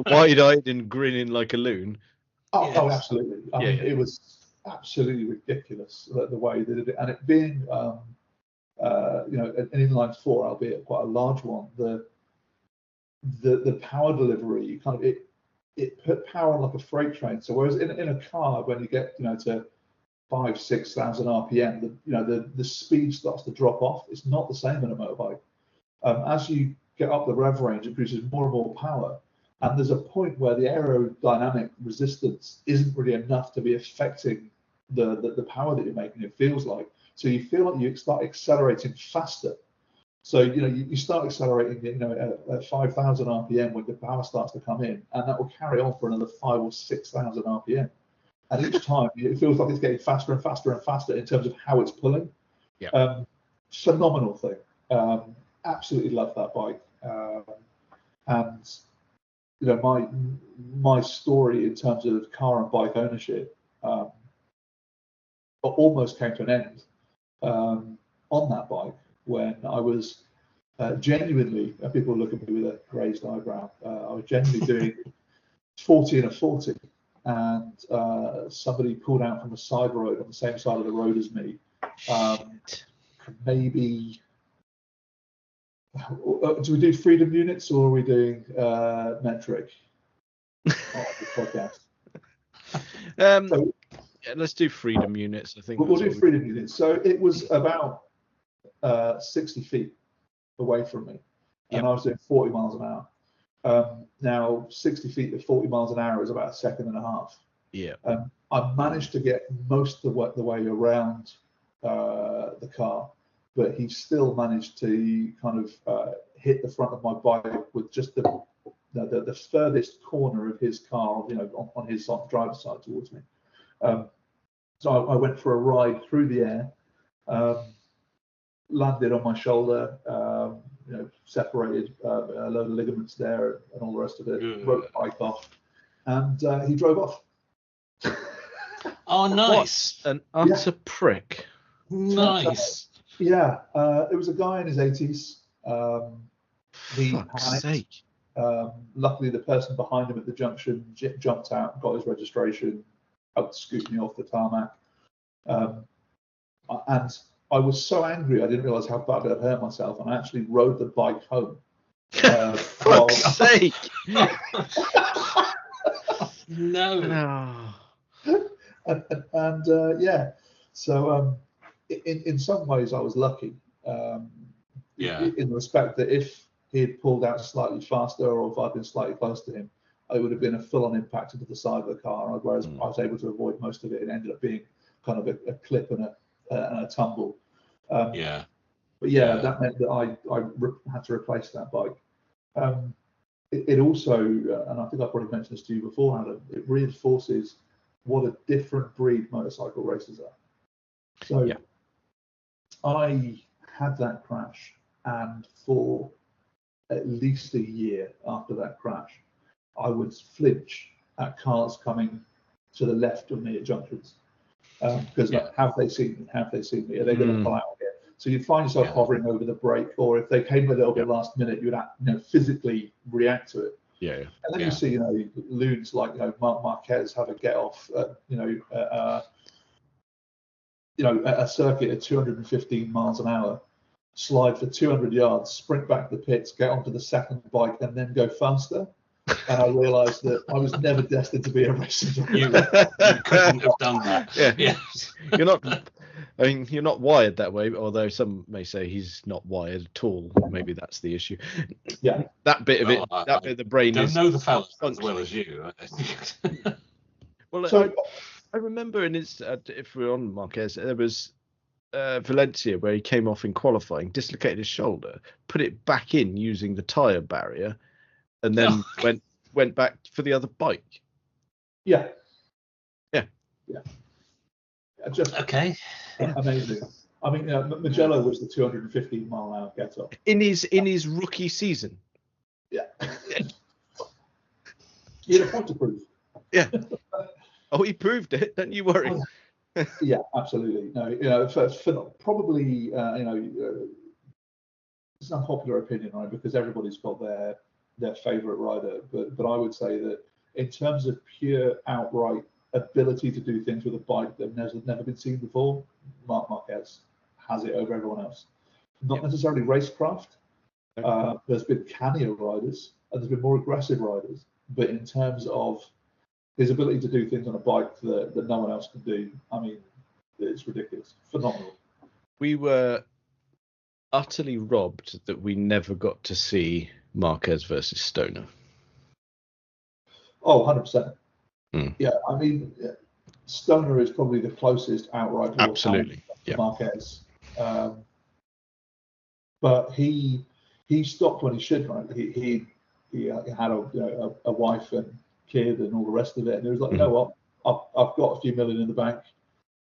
wide-eyed and grinning like a loon. Oh, absolutely. I mean, it was absolutely ridiculous the way they did it, and it being an inline four, albeit quite a large one. The power delivery, it put power on like a freight train. So whereas in a car, when you get to 5,000-6,000 RPM, the speed starts to drop off. It's not the same in a motorbike. As you get up the rev range, it produces more and more power. And there's a point where the aerodynamic resistance isn't really enough to be affecting the power that you're making, it feels like. So you feel like you start accelerating faster. So, you start accelerating, at 5,000 RPM when the power starts to come in, and that will carry on for another 5,000 or 6,000 RPM. And each time it feels like it's getting faster and faster and faster in terms of how it's pulling. Yeah. Phenomenal thing. Absolutely love that bike. And my story in terms of car and bike ownership almost came to an end on that bike when I was genuinely, people look at me with a raised eyebrow, I was genuinely doing 40 and a 40, and somebody pulled out from a side road on the same side of the road as me. Maybe, do we do freedom units or are we doing metric on the podcast? Let's do freedom units. I think we'll do freedom units. So it was about 60 feet away from me, and I was doing 40 miles an hour. Now 60 feet at 40 miles an hour is about a second and a half. Yeah. I managed to get most of the way around the car, but he still managed to kind of hit the front of my bike with just the furthest corner of his car, on his driver's side towards me. So I went for a ride through the air, landed on my shoulder, separated a load of ligaments there and all the rest of it, wrote the bike off, and he drove off. Oh, nice. What an utter prick. Nice. It was a guy in his 80s. He Fuck's sake. Luckily, the person behind him at the junction jumped out, got his registration, helped scoop me off the tarmac. And I was so angry, I didn't realise how bad I'd hurt myself, and I actually rode the bike home Fuck's sake! No. And yeah, so in some ways I was lucky, in the respect that if he had pulled out slightly faster, or if I'd been slightly close to him, it would have been a full-on impact into the side of the car, whereas I was able to avoid most of it. It ended up being kind of a clip and a tumble. But yeah, that meant that I had to replace that bike. It also, and I think I probably mentioned this to you before, Adam, it reinforces what a different breed motorcycle racers are. So I had that crash, and for at least a year after that crash, I would flinch at cars coming to the left of me at junctions, because have they seen me? Have they seen me? Are they going to pull out again? So you'd find yourself hovering over the brake, or if they came a little bit last minute, you'd physically react to it. And then you see, loons like Marc Marquez have a get off, a circuit at 215 miles an hour, slide for 200 yards, sprint back to the pits, get onto the second bike, and then go faster. And I realised that I was never destined to be a racing driver. You couldn't have done that. You're not. I mean, you're not wired that way. Although some may say he's not wired at all. Maybe that's the issue. Yeah, that bit of it, that bit of the brain don't is. know the fellas as well as you. Well, so I remember in his. If we're on Marquez, there was Valencia where he came off in qualifying, dislocated his shoulder, put it back in using the tyre barrier, and then went back for the other bike. Yeah. Just amazing. I mean, Mugello was the 215 mile an hour get off in his rookie season. Yeah. He had a point to prove. Yeah. Oh, he proved it. Don't you worry. Yeah, absolutely. No, for probably it's an unpopular opinion, right? Because everybody's got their favourite rider, but I would say that in terms of pure outright ability to do things with a bike that has never been seen before, Marc Marquez has it over everyone else. Not necessarily racecraft. There's been cannier riders and there's been more aggressive riders, but in terms of his ability to do things on a bike that no one else can do, I mean, it's ridiculous. Phenomenal. We were utterly robbed that we never got to see Marquez versus Stoner. Oh, 100%. Yeah, I mean, Stoner is probably the closest outright absolutely to Marquez. But he stopped when he should, right? He had a wife and kid and all the rest of it, and he was like, you know what, I've got a few million in the bank.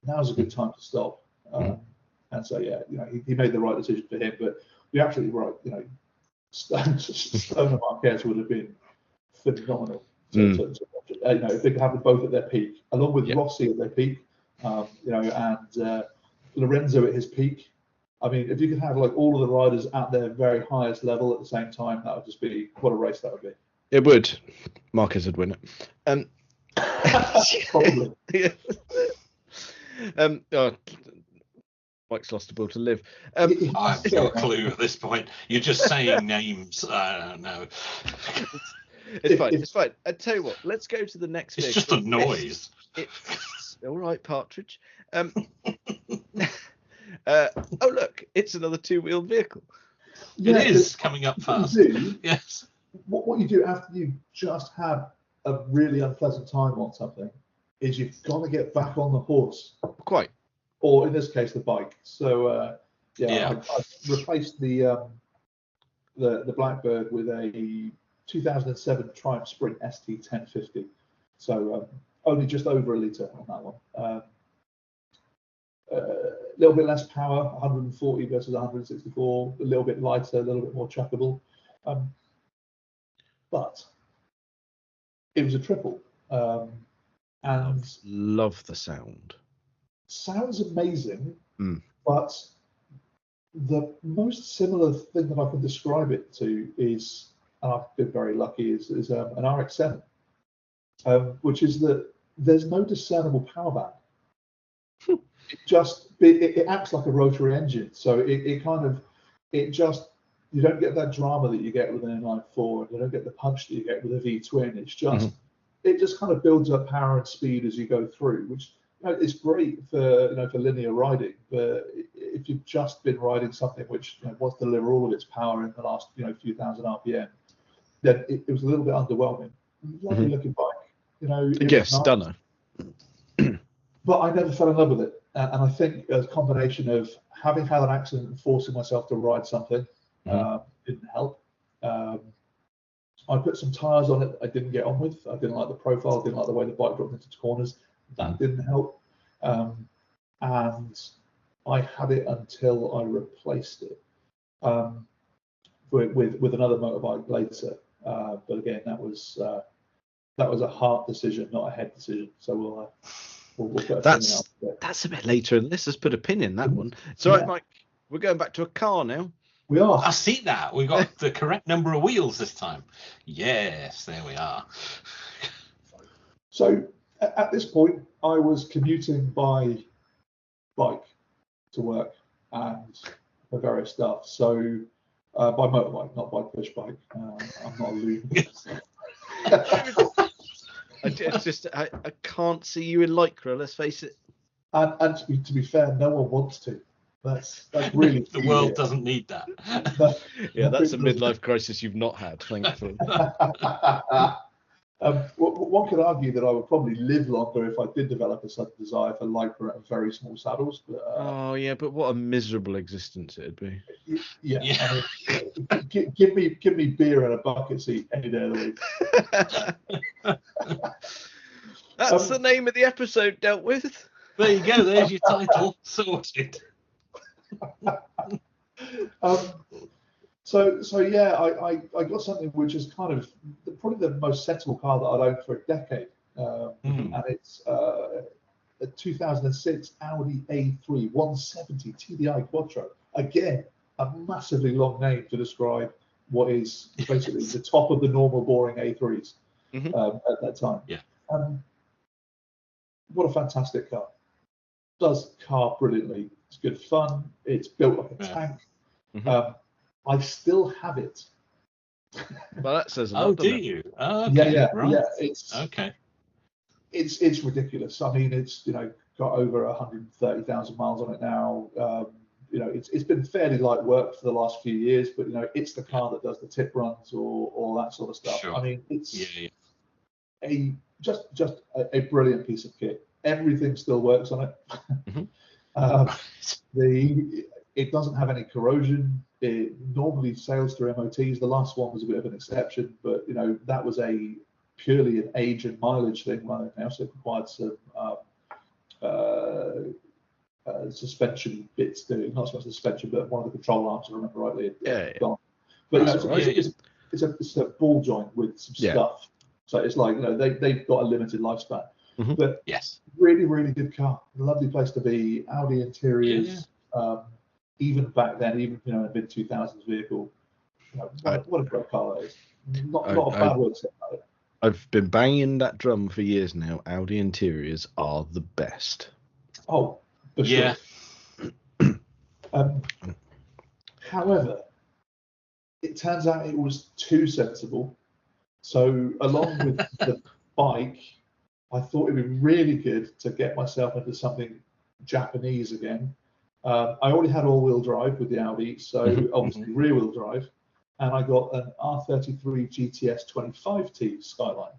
Now's a good time to stop. And so he made the right decision for him. But you're absolutely right. Stoner Marquez would have been phenomenal. If they could have them both at their peak, along with Rossi at their peak, and Lorenzo at his peak. I mean, if you could have like all of the riders at their very highest level at the same time, that would just be what a race that would be. It would. Marquez would win it. Probably. Mike's lost a will to live. I've no clue at this point. You're just saying names. I don't know. It's fine. I tell you what. Let's go to the next. It's just a noise. It's all right, Partridge. Oh look, it's another two-wheeled vehicle. It is coming up fast. Yes. What you do after you just had a really unpleasant time on something is you've got to get back on the horse. Quite. Or in this case, the bike. So I replaced the Blackbird with a 2007 Triumph Sprint ST 1050. So only just over a litre on that one. A little bit less power, 140 versus 164. A little bit lighter, a little bit more chuckable. But it was a triple. And love the sound. Sounds amazing, but the most similar thing that I can describe it to is, and I've been very lucky, is an RX-7, which is that there's no discernible power band. It acts like a rotary engine, so it just you don't get that drama that you get with an inline four, and you don't get the punch that you get with a V twin. It's just it just kind of builds up power and speed as you go through, which is great for for linear riding. But if you've just been riding something which wants to deliver all of its power in the last few thousand RPM, then it was a little bit underwhelming. Lovely looking bike, Yes, stunner. But I never fell in love with it, and I think a combination of having had an accident and forcing myself to ride something didn't help. I put some tyres on it I didn't get on with. I didn't like the profile. I didn't like the way the bike dropped into corners. That didn't help. And I had it until I replaced it with another motorbike later. But again, that was a heart decision, not a head decision. So we'll put a pin in after. That's a bit later, and let's just put a pin in that one. So, right, Mike, we're going back to a car now. We are. I see that. We got the correct number of wheels this time. Yes, there we are. So at this point, I was commuting by bike to work and for various stuff. So by motorbike, not by push bike. I'm not a loon. I can't see you in Lycra, let's face it. And to be fair, no one wants to. That's really the world doesn't need that. That's a midlife crisis you've not had, thankfully. One could argue that I would probably live longer if I did develop a sudden desire for Lycra and very small saddles. But, but what a miserable existence it'd be. Yeah. I mean, give me beer and a bucket seat any day of the week. That's the name of the episode dealt with. There you go. There's your title. Sorted. So yeah, I got something which is kind of probably the most sensible car that I'd owned for a decade, and it's a 2006 Audi A3 170 TDI Quattro. Again, a massively long name to describe what is basically the top of the normal boring A3s at that time. Yeah. What a fantastic car. Does car brilliantly. It's good fun. It's built like a tank. I still have it. Well, that says a lot. Oh, do you? Oh, okay. Yeah. Right. Yeah. It's it's ridiculous. I mean, it's got over 130,000 miles on it now. It's been fairly light work for the last few years, but it's the car that does the tip runs or all that sort of stuff. Sure. I mean, it's just a brilliant piece of kit. Everything still works on it. It doesn't have any corrosion. It normally sails through MOTs. The last one was a bit of an exception, but that was purely an age and mileage thing running now, so it required some suspension bits doing, not so much suspension, but one of the control arms, if I remember rightly, gone. But it's a ball joint with some stuff. So it's like they've got a limited lifespan. But really, really good car. Lovely place to be. Audi interiors. Even back then, even a mid 2000s vehicle. What a great car that is. Not a bad word to say about it. I've been banging that drum for years now. Audi interiors are the best. Oh, for sure. However, it turns out it was too sensible. So along with the bike, I thought it'd be really good to get myself into something Japanese again. I already had all-wheel drive with the Audi, so obviously rear-wheel drive, and I got an R33 GTS 25T Skyline.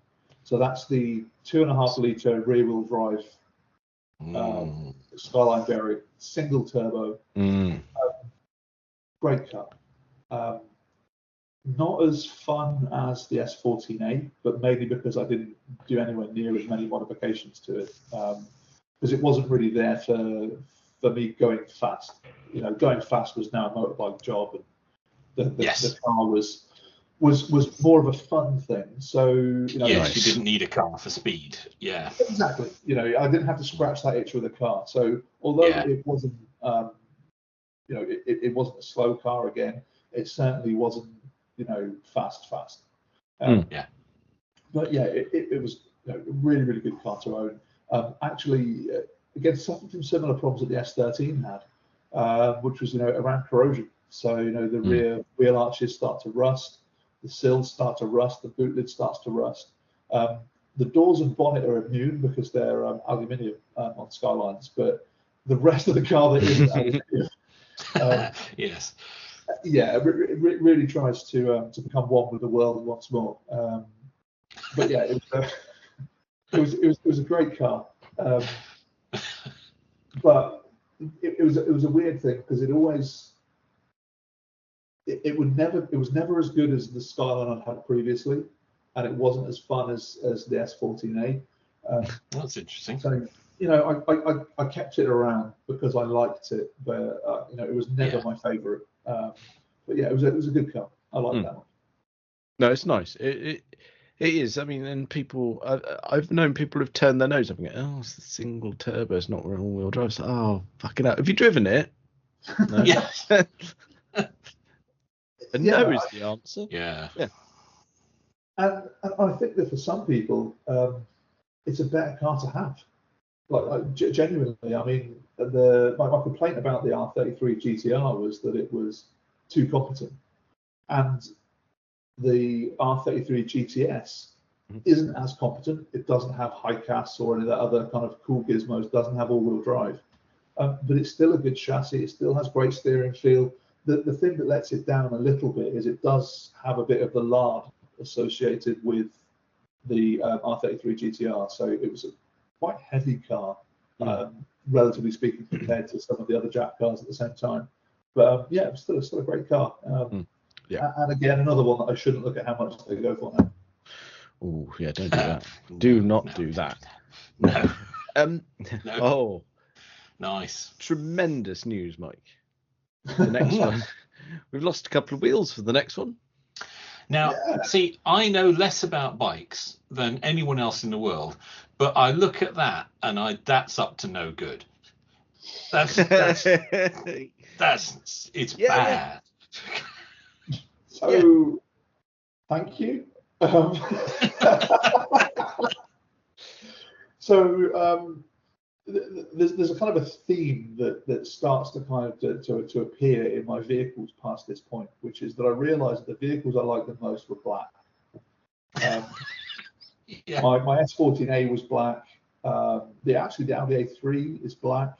So that's the 2.5-litre rear-wheel drive Skyline variant, single turbo, great car. Not as fun as the S14A, but mainly because I didn't do anywhere near as many modifications to it, because it wasn't really there for me going fast. Going fast was now a motorbike job, and the car was more of a fun thing. So you didn't need a car for speed. Yeah, exactly. I didn't have to scratch that itch with a car. So although it wasn't, it wasn't a slow car again, it certainly wasn't, fast. But it was a really, really good car to own. Actually, again, suffered from similar problems that the S13 had, which was around corrosion. So the rear wheel arches start to rust, the sills start to rust, the boot lid starts to rust. The doors and bonnet are immune because they're aluminium on Skylines, but the rest of the car that isn't aluminium, yes. Yeah, it really tries to become one with the world once more. But yeah, it was a great car. But it was a weird thing because it always it was never as good as the Skyline I'd had previously, and it wasn't as fun as the S14A. That's interesting. So I kept it around because I liked it, but it was never my favourite. But yeah, it was a good car. I like that one. No, it's nice. It is. I mean, and people, I've known people who've turned their nose up and go, "Oh, it's a single turbo. It's not all-wheel drive." So, oh, fucking hell. Have you driven it? No. Yeah. And no is the answer. Yeah. And I think that for some people, it's a better car to have. Like genuinely, I mean, my complaint about the R33 GTR was that it was too competent, and the R33 GTS isn't as competent. It doesn't have high CAS or any of that other kind of cool gizmos. Doesn't have all-wheel drive, but it's still a good chassis. It still has great steering feel. The thing that lets it down a little bit is it does have a bit of the lard associated with the R33 GTR. So it was a quite heavy car, relatively speaking, compared to some of the other Jack cars at the same time. But yeah, it was still a great car. And again, another one that I shouldn't look at how much they go for now. Oh yeah, don't do that. Do not do that. No. No. Oh, nice. Tremendous news, Mike. The next one. We've lost a couple of wheels for the next one. Now, see, I know less about bikes than anyone else in the world, but I look at that and that's up to no good. That's it's bad. So, thank you. There's a kind of a theme that starts to kind of to appear in my vehicles past this point, which is that I realised that the vehicles I liked the most were black. My S14A was black. The Audi A3 is black,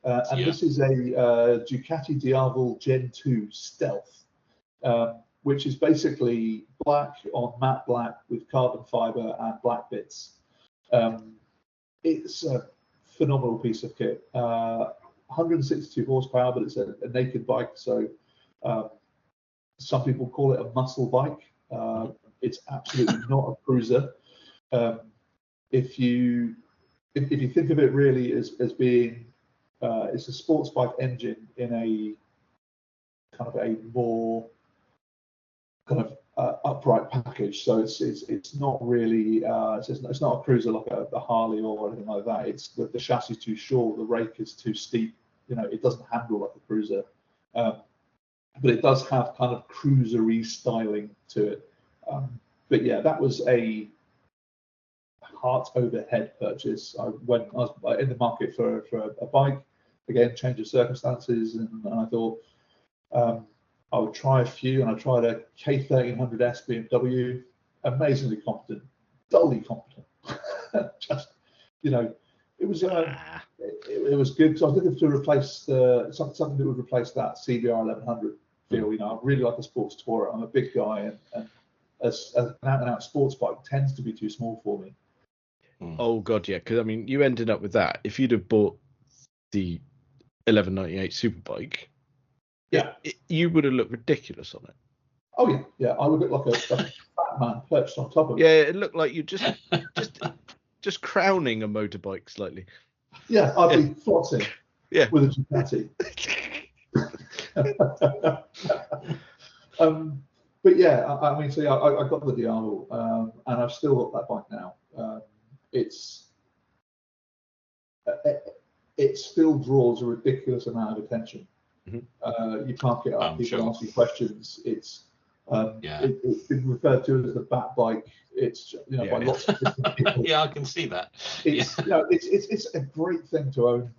and this is a Ducati Diavel Gen 2 Stealth, which is basically black on matte black with carbon fibre and black bits. It's a phenomenal piece of kit. 162 horsepower, but it's a naked bike, so some people call it a muscle bike. It's absolutely not a cruiser. If you think of it really as being it's a sports bike engine in a kind of a more kind of upright package, so it's not really it's not a cruiser like a Harley or anything like that. It's the chassis is too short, the rake is too steep. It doesn't handle like a cruiser, but it does have kind of cruisery styling to it. But yeah, that was a heart over head purchase. I was in the market for a bike, again, change of circumstances, and I thought I would try a few, and I tried a K1300S BMW, amazingly competent, dully competent. Just, it was it was good because I was looking to replace something that would replace that CBR 1100 feel. I really like the sports tourer. I'm a big guy, and as an out-and-out sports bike tends to be too small for me. Oh god, yeah, because I mean, you ended up with that. If you'd have bought the 1198 Superbike, you would have looked ridiculous on it. Oh yeah, I would look like a fat man perched on top of it. Yeah, it looked like you just crowning a motorbike slightly. Yeah, I'd be flossing. Yeah, with a Ducati. But yeah, I mean, see, I got the Diavel, and I've still got that bike now. It still draws a ridiculous amount of attention. You can't get up. People ask you questions. It's been referred to as the bat bike. It's by lots of different people. Yeah, I can see that. It's a great thing to own.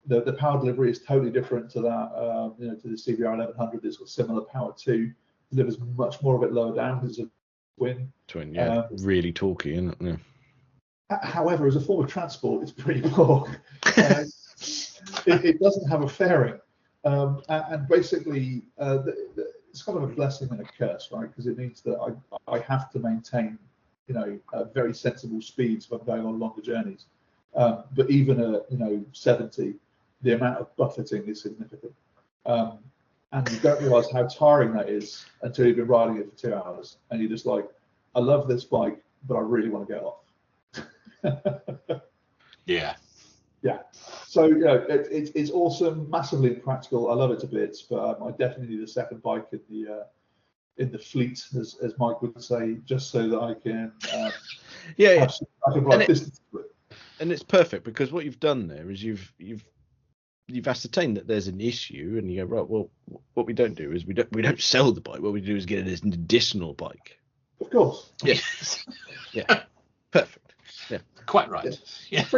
the power delivery is totally different to that, to the CBR 1100. It's got similar power too. Delivers much more of it lower down because it's a twin. Twin, yeah, really torquey, isn't it? Yeah. However, as a form of transport, it's pretty poor. It doesn't have a fairing, and basically, it's kind of a blessing and a curse, right? Because it means that I have to maintain, very sensible speeds when I'm going on longer journeys. But even at 70, the amount of buffeting is significant, and you don't realise how tiring that is until you've been riding it for 2 hours, and you're just like, I love this bike, but I really want to get off. Yeah. So it's awesome, massively impractical. I love it to bits, but I definitely need a second bike in the fleet, as Mike would say, just so that I can I can ride distance with it. And it's perfect because what you've done there is you've ascertained that there's an issue, and you go, right, well, what we don't do is we don't sell the bike. What we do is get it as an additional bike. Of course. Yes. Yeah. Perfect. Yeah. Quite right. Yeah. For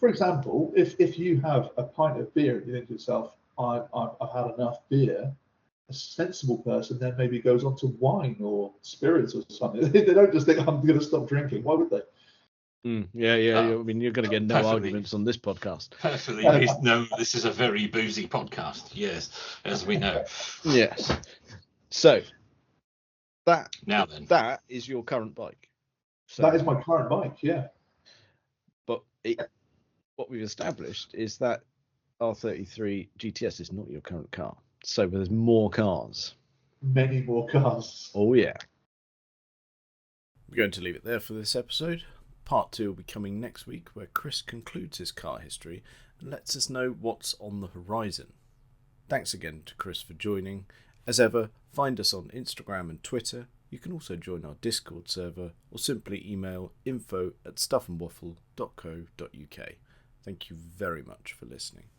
example, if you have a pint of beer and you think to yourself, I've had enough beer, a sensible person then maybe goes on to wine or spirits or something. They don't just think, I'm going to stop drinking. Why would they? Yeah. I mean, you're going to get no arguments on this podcast. Perfectly. No, this is a very boozy podcast. Yes, as we know. Yes. So that is your current bike. So, that is my current bike. Yeah. But what we've established is that R33 GTS is not your current car. So there's more cars. Many more cars. Oh, yeah. We're going to leave it there for this episode. Part 2 will be coming next week, where Chris concludes his car history and lets us know what's on the horizon. Thanks again to Chris for joining. As ever, find us on Instagram and Twitter. You can also join our Discord server or simply email info@stuffandwaffle.co.uk. Thank you very much for listening.